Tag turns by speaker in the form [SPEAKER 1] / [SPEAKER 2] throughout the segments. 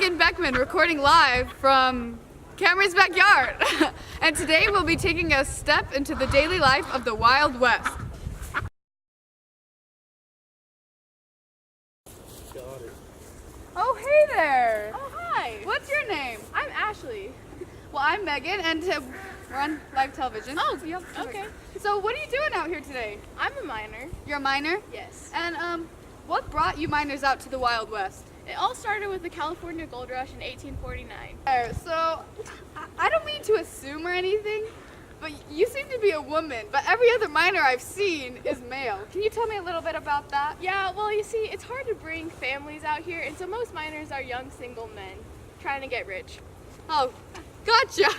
[SPEAKER 1] Ryan Beckman recording live from Cameron's backyard. And today we'll be taking a step into the daily life of the Wild West. Oh, hey there!
[SPEAKER 2] Oh, hi!
[SPEAKER 1] What's your name?
[SPEAKER 2] I'm Ashley.
[SPEAKER 1] Well, I'm Megan, and we're on live television.
[SPEAKER 2] Oh,
[SPEAKER 1] so yep,
[SPEAKER 2] okay.
[SPEAKER 1] So what are you doing out here today?
[SPEAKER 2] I'm a minor.
[SPEAKER 1] You're a miner?
[SPEAKER 2] Yes.
[SPEAKER 1] And what brought you miners out to the Wild West?
[SPEAKER 2] It all started with the California Gold Rush in 1849.
[SPEAKER 1] So, I don't mean to assume or anything, but you seem to be a woman, but every other miner I've seen is male. Can you tell me a little bit about that?
[SPEAKER 2] Yeah, well, you see, it's hard to bring families out here, and so most miners are young single men trying to get rich.
[SPEAKER 1] Oh, gotcha!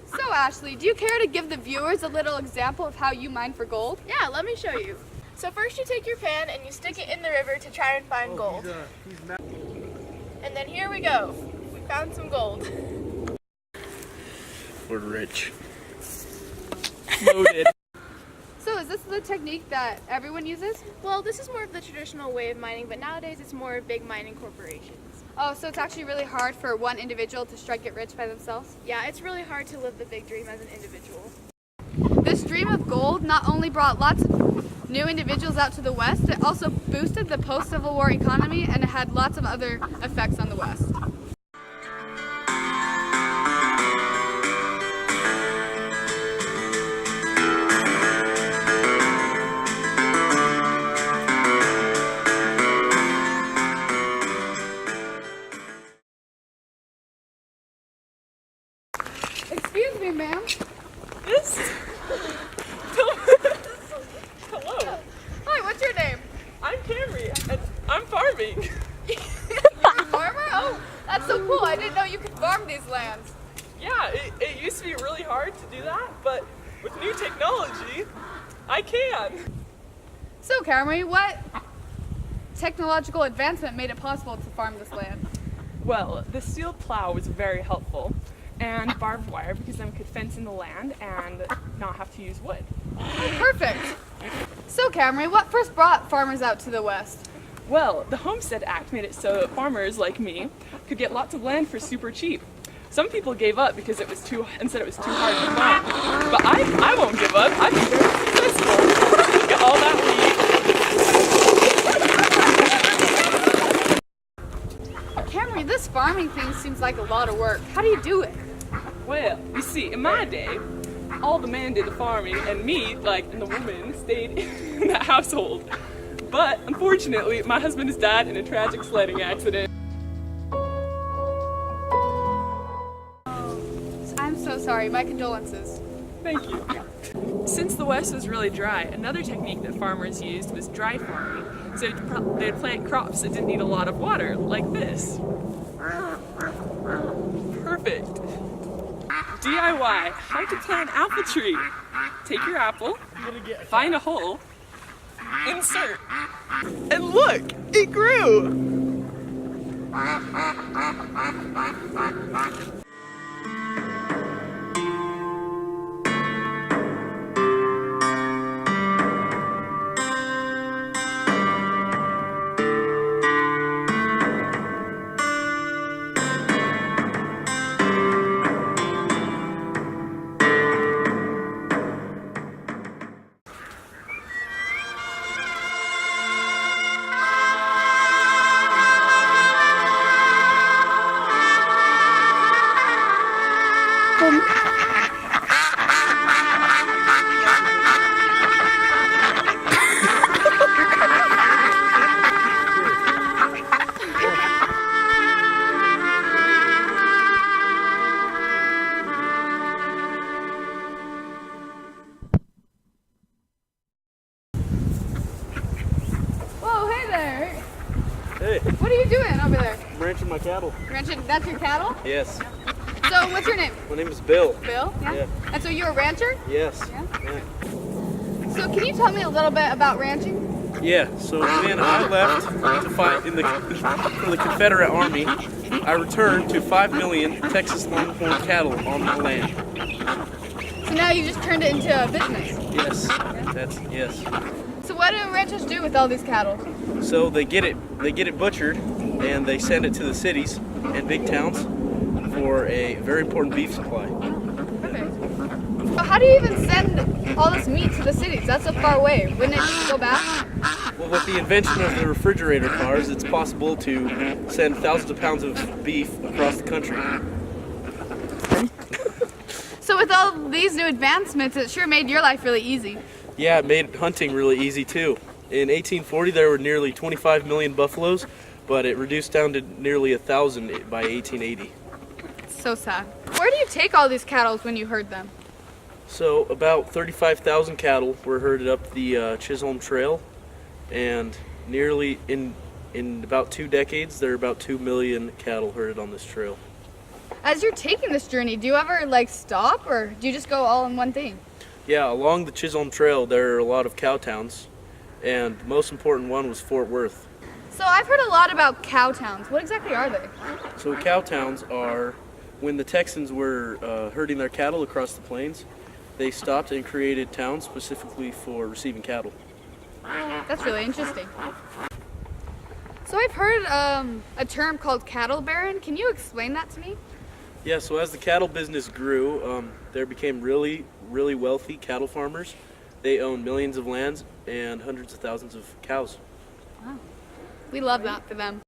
[SPEAKER 1] So, Ashley, do you care to give the viewers a little example of how you mine for gold?
[SPEAKER 2] Yeah, let me show you. So first you take your pan and you stick it in the river to try and find gold. And then here we go. We found some gold.
[SPEAKER 3] We're rich. Loaded.
[SPEAKER 1] So is this the technique that everyone uses?
[SPEAKER 2] Well, this is more of the traditional way of mining, but nowadays it's more of big mining corporations.
[SPEAKER 1] Oh, so it's actually really hard for one individual to strike it rich by themselves?
[SPEAKER 2] Yeah, it's really hard to live the big dream as an individual.
[SPEAKER 1] This dream of gold not only brought lots of new individuals out to the West, it also boosted the post-Civil War economy, and it had lots of other effects on the West. Excuse me, ma'am.
[SPEAKER 4] Yes? Hello.
[SPEAKER 1] Hi, what's your name?
[SPEAKER 4] I'm Camry, and I'm farming.
[SPEAKER 1] You're a farmer? Oh, that's so cool. I didn't know you could farm these lands.
[SPEAKER 4] Yeah, it used to be really hard to do that, but with new technology, I can.
[SPEAKER 1] So, Camry, what technological advancement made it possible to farm this land?
[SPEAKER 4] Well, the steel plow was very helpful, and barbed wire because then we could fence in the land and not have to use wood.
[SPEAKER 1] Oh, perfect. So, Camry, what first brought farmers out to the West?
[SPEAKER 4] Well, the Homestead Act made it so that farmers like me could get lots of land for super cheap. Some people gave up because it was too hard to farm. But I won't give up. I've been very successful. Get all that wheat.
[SPEAKER 1] Camry, this farming thing seems like a lot of work. How do you do it?
[SPEAKER 4] Well, you see, in my day, all the man did the farming, and me, and the woman, stayed in the household. But unfortunately, my husband has died in a tragic sledding accident.
[SPEAKER 1] I'm so sorry. My condolences.
[SPEAKER 4] Thank you. Since the West was really dry, another technique that farmers used was dry farming. So they'd plant crops that didn't need a lot of water, like this. Perfect. DIY, how to plant an apple tree. Take your apple, find a hole, insert, and look, it grew!
[SPEAKER 1] Whoa, hey there.
[SPEAKER 3] Hey,
[SPEAKER 1] What are you doing over there?
[SPEAKER 3] I'm ranching my cattle.
[SPEAKER 1] Ranching, that's your cattle?
[SPEAKER 3] Yes.
[SPEAKER 1] So, what's your name?
[SPEAKER 3] My name is Bill.
[SPEAKER 1] Bill?
[SPEAKER 3] Yeah.
[SPEAKER 1] And so you're a rancher?
[SPEAKER 3] Yes.
[SPEAKER 1] Yeah. So can you tell me a little bit about ranching?
[SPEAKER 3] Yeah, so when I left to fight for the Confederate Army, I returned to 5 million Texas Longhorn cattle on my land.
[SPEAKER 1] So now you just turned it into a business?
[SPEAKER 3] Yes, yes.
[SPEAKER 1] So what do ranchers do with all these cattle?
[SPEAKER 3] So they get it butchered, and they send it to the cities and big towns for a very important beef supply.
[SPEAKER 1] Okay. So how do you even send all this meat to the cities? That's so far away. Wouldn't it just go back?
[SPEAKER 3] Well, with the invention of the refrigerator cars, it's possible to send thousands of pounds of beef across the country.
[SPEAKER 1] So with all these new advancements, it sure made your life really easy.
[SPEAKER 3] Yeah, it made hunting really easy too. In 1840, there were nearly 25 million buffaloes, but it reduced down to nearly 1,000 by 1880.
[SPEAKER 1] So sad. Where do you take all these cattle when you herd them?
[SPEAKER 3] So about 35,000 cattle were herded up the Chisholm Trail, and nearly in about 2 decades, there are about 2 million cattle herded on this trail.
[SPEAKER 1] As you're taking this journey, do you ever like stop, or do you just go all in one thing?
[SPEAKER 3] Yeah, along the Chisholm Trail, there are a lot of cow towns, and the most important one was Fort Worth.
[SPEAKER 1] So I've heard a lot about cow towns. What exactly are they?
[SPEAKER 3] So cow towns are when the Texans were herding their cattle across the plains, they stopped and created towns specifically for receiving cattle.
[SPEAKER 1] That's really interesting. So I've heard a term called cattle baron. Can you explain that to me?
[SPEAKER 3] Yeah, so as the cattle business grew, there became really wealthy cattle farmers. They owned millions of lands and hundreds of thousands of cows.
[SPEAKER 1] Wow. We love that for them.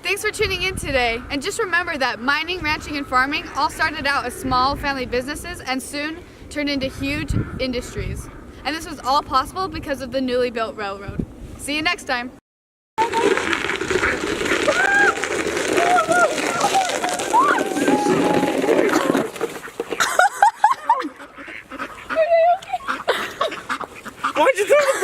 [SPEAKER 1] Thanks for tuning in today, and just remember that mining, ranching, and farming all started out as small family businesses and soon turned into huge industries. And this was all possible because of the newly built railroad. See you next time.
[SPEAKER 3] Why'd you throw the